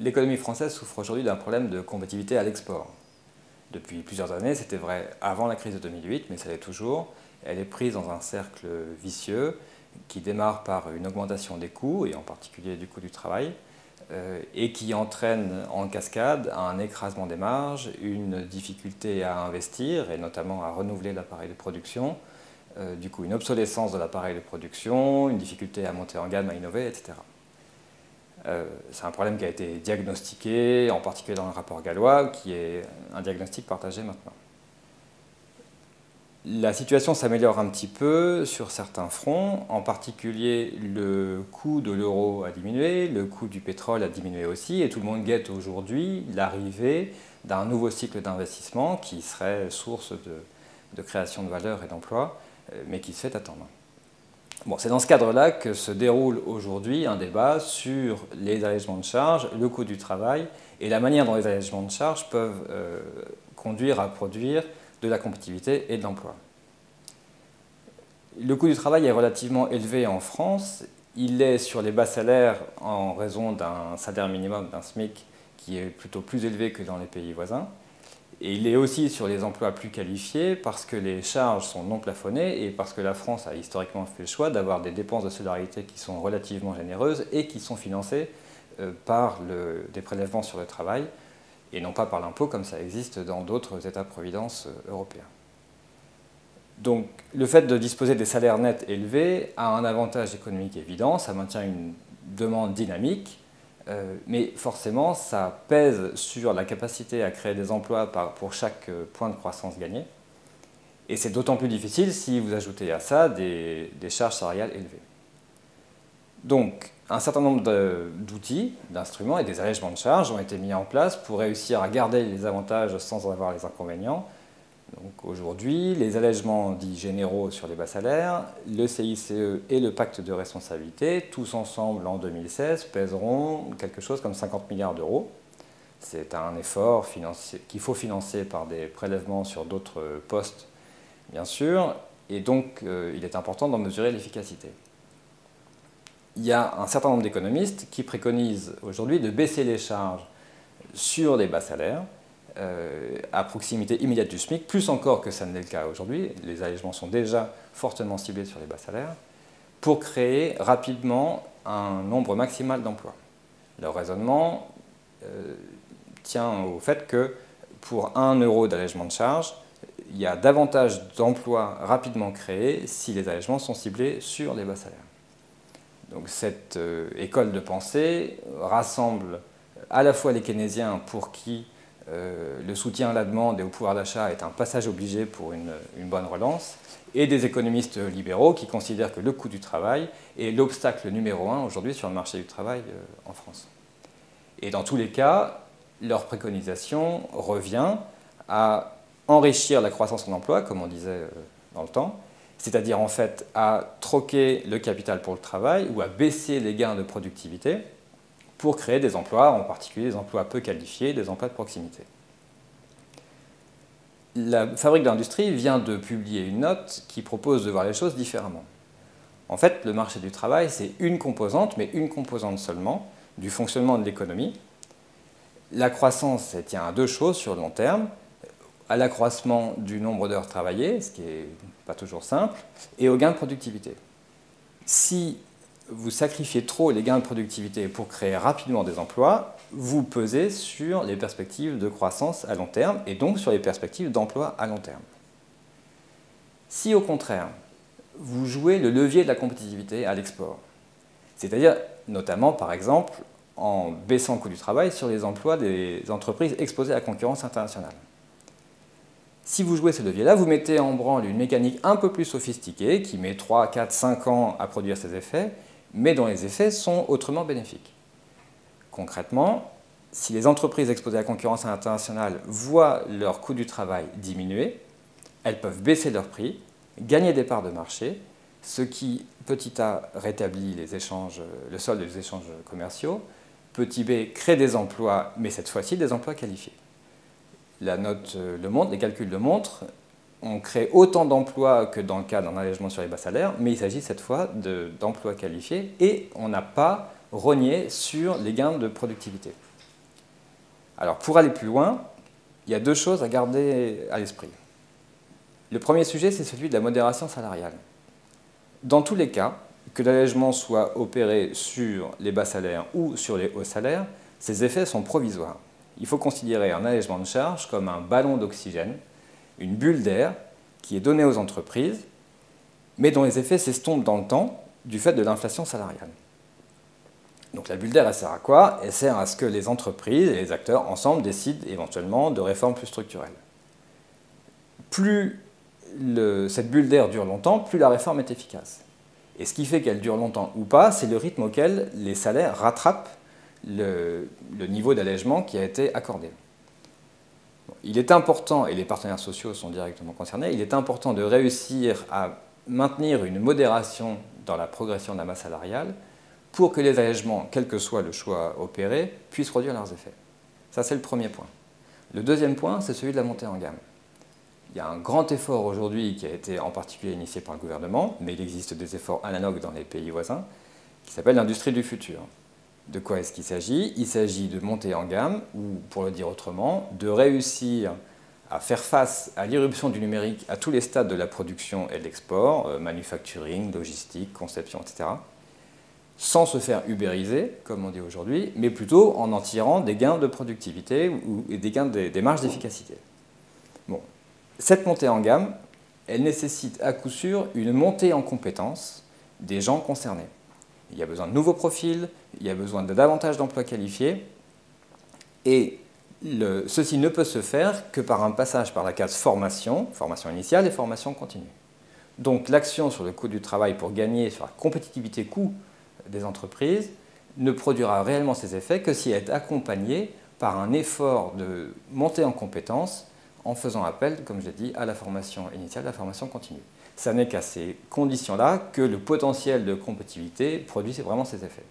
l'économie française souffre aujourd'hui d'un problème de compétitivité à l'export. Depuis plusieurs années, c'était vrai avant la crise de 2008, mais ça l'est toujours. Elle est prise dans un cercle vicieux qui démarre par une augmentation des coûts, et en particulier du coût du travail, et qui entraîne en cascade un écrasement des marges, une difficulté à investir, et notamment à renouveler l'appareil de production, du coup une obsolescence de l'appareil de production, une difficulté à monter en gamme, à innover, etc. C'est un problème qui a été diagnostiqué, en particulier dans le rapport gallois, qui est un diagnostic partagé maintenant. La situation s'améliore un petit peu sur certains fronts, en particulier le coût de l'euro a diminué, le coût du pétrole a diminué aussi, et tout le monde guette aujourd'hui l'arrivée d'un nouveau cycle d'investissement qui serait source de création de valeur et d'emplois, mais qui se fait attendre. Bon, c'est dans ce cadre-là que se déroule aujourd'hui un débat sur les allégements de charges, le coût du travail et la manière dont les allégements de charges peuvent conduire à produire de la compétitivité et de l'emploi. Le coût du travail est relativement élevé en France. Il est sur les bas salaires en raison d'un salaire minimum, d'un SMIC, qui est plutôt plus élevé que dans les pays voisins. Et il est aussi sur les emplois plus qualifiés parce que les charges sont non plafonnées et parce que la France a historiquement fait le choix d'avoir des dépenses de solidarité qui sont relativement généreuses et qui sont financées par des prélèvements sur le travail et non pas par l'impôt comme ça existe dans d'autres États-providence européens. Donc le fait de disposer des salaires nets élevés a un avantage économique évident, ça maintient une demande dynamique, mais forcément ça pèse sur la capacité à créer des emplois pour chaque point de croissance gagné. Et c'est d'autant plus difficile si vous ajoutez à ça des charges salariales élevées. Donc un certain nombre d'outils, d'instruments et des allégements de charges ont été mis en place pour réussir à garder les avantages sans en avoir les inconvénients. Donc aujourd'hui, les allègements dits généraux sur les bas salaires, le CICE et le pacte de responsabilité, tous ensemble en 2016, pèseront quelque chose comme 50 milliards d'euros. C'est un effort qu'il faut financer par des prélèvements sur d'autres postes, bien sûr, et donc il est important d'en mesurer l'efficacité. Il y a un certain nombre d'économistes qui préconisent aujourd'hui de baisser les charges sur les bas salaires, à proximité immédiate du SMIC, plus encore que ça ne l'est le cas aujourd'hui, les allégements sont déjà fortement ciblés sur les bas salaires, pour créer rapidement un nombre maximal d'emplois. Leur raisonnement tient au fait que pour 1 euro d'allègement de charge, il y a davantage d'emplois rapidement créés si les allégements sont ciblés sur les bas salaires. Donc cette école de pensée rassemble à la fois les keynésiens pour qui le soutien à la demande et au pouvoir d'achat est un passage obligé pour une bonne relance, et des économistes libéraux qui considèrent que le coût du travail est l'obstacle numéro 1 aujourd'hui sur le marché du travail en France. Et dans tous les cas, leur préconisation revient à enrichir la croissance en emploi, comme on disait dans le temps, c'est-à-dire en fait à troquer le capital pour le travail ou à baisser les gains de productivité pour créer des emplois, en particulier des emplois peu qualifiés, des emplois de proximité. La Fabrique d'industrie vient de publier une note qui propose de voir les choses différemment. En fait, le marché du travail, c'est une composante, mais une composante seulement, du fonctionnement de l'économie. La croissance, elle tient à deux choses sur le long terme, à l'accroissement du nombre d'heures travaillées, ce qui n'est pas toujours simple, et au gain de productivité. Si vous sacrifiez trop les gains de productivité pour créer rapidement des emplois, vous pesez sur les perspectives de croissance à long terme et donc sur les perspectives d'emploi à long terme. Si au contraire, vous jouez le levier de la compétitivité à l'export, c'est-à-dire notamment par exemple en baissant le coût du travail sur les emplois des entreprises exposées à la concurrence internationale. Si vous jouez ce levier-là, vous mettez en branle une mécanique un peu plus sophistiquée qui met 3, 4, 5 ans à produire ses effets, mais dont les effets sont autrement bénéfiques. Concrètement, si les entreprises exposées à la concurrence internationale voient leur coût du travail diminuer, elles peuvent baisser leurs prix, gagner des parts de marché, ce qui, petit a, rétablit les échanges, le solde des échanges commerciaux, petit b, crée des emplois, mais cette fois-ci des emplois qualifiés. La note le montre, les calculs le montrent, on crée autant d'emplois que dans le cas d'un allègement sur les bas salaires, mais il s'agit cette fois d'emplois qualifiés et on n'a pas rogné sur les gains de productivité. Alors pour aller plus loin, il y a deux choses à garder à l'esprit. Le premier sujet, c'est celui de la modération salariale. Dans tous les cas, que l'allègement soit opéré sur les bas salaires ou sur les hauts salaires, ces effets sont provisoires. Il faut considérer un allègement de charge comme un ballon d'oxygène, une bulle d'air qui est donnée aux entreprises, mais dont les effets s'estompent dans le temps du fait de l'inflation salariale. Donc la bulle d'air, elle sert à quoi? Elle sert à ce que les entreprises et les acteurs ensemble décident éventuellement de réformes plus structurelles. Plus cette bulle d'air dure longtemps, plus la réforme est efficace. Et ce qui fait qu'elle dure longtemps ou pas, c'est le rythme auquel les salaires rattrapent le niveau d'allègement qui a été accordé. Il est important, et les partenaires sociaux sont directement concernés, il est important de réussir à maintenir une modération dans la progression de la masse salariale pour que les allègements, quel que soit le choix opéré, puissent produire leurs effets. Ça, c'est le premier point. Le deuxième point, c'est celui de la montée en gamme. Il y a un grand effort aujourd'hui qui a été en particulier initié par le gouvernement, mais il existe des efforts analogues dans les pays voisins, qui s'appelle l'industrie du futur. De quoi est-ce qu'il s'agit? Il s'agit de monter en gamme, ou pour le dire autrement, de réussir à faire face à l'irruption du numérique à tous les stades de la production et de l'export, manufacturing, logistique, conception, etc., sans se faire ubériser, comme on dit aujourd'hui, mais plutôt en tirant des gains de productivité et des marges d'efficacité. Bon. Cette montée en gamme, elle nécessite à coup sûr une montée en compétences des gens concernés. Il y a besoin de nouveaux profils, il y a besoin de davantage d'emplois qualifiés, et ceci ne peut se faire que par un passage par la case formation, formation initiale et formation continue. Donc l'action sur le coût du travail pour gagner sur la compétitivité coût des entreprises ne produira réellement ses effets que si elle est accompagnée par un effort de montée en compétences en faisant appel, comme je l'ai dit, à la formation initiale, à la formation continue. Ce n'est qu'à ces conditions-là que le potentiel de compétitivité produit vraiment ses effets.